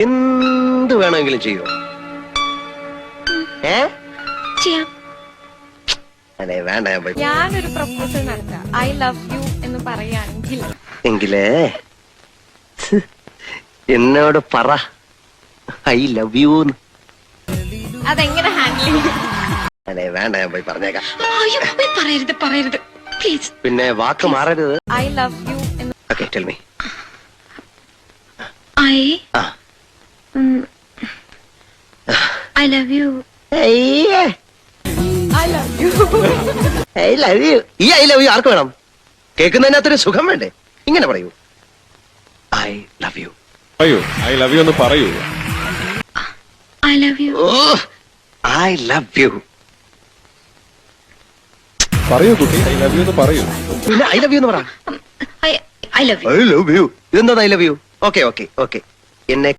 എന്ത് വേണമെങ്കിലും ചെയ്യോ? ചെയ്യാം. അതെ, വേണ്ട, ഞാൻ പോയി. ഞാനൊരു പ്രപ്പോസൽ നടത്താം. ഐ ലവ് യു എന്ന് പറയുകയാണെങ്കിൽ എങ്കിലേ എന്നോട് പറ ഐ ലവ് യു. അതെങ്ങനെ ഹാൻഡിൽ ചെയ്യും? അതെ, വേണ്ട, ഞാൻ പോയി പറഞ്ഞേക്കാം. അയ്യോ, പറയരുത് പറയരുത് പ്ലീസ്. പിന്നെ വാക്ക് മാറരുത്. ഐ ലവ് യു എന്ന്. Okay, tell me. I love you. I love you. I love U. ഈ ഐ ലവ് യു ആർക്ക് വേണം? കേൾക്കുന്നതിനകത്തൊരു സുഖം വേണ്ടേ? ഇങ്ങനെ പറയൂ, ഐ ലവ് യു. പറയൂ, ഐ ലവ് യു എന്ന് പറയൂ. I love you. I love U. പറയൂ കുട്ടി, ഐ ലവ് യു എന്ന് പറയൂ. പിന്നെ ഐ ലവ് യു എന്ന് പറ. I love you. I love you. ഇതെന്താ I love you? Okay okay okay. എന്നെ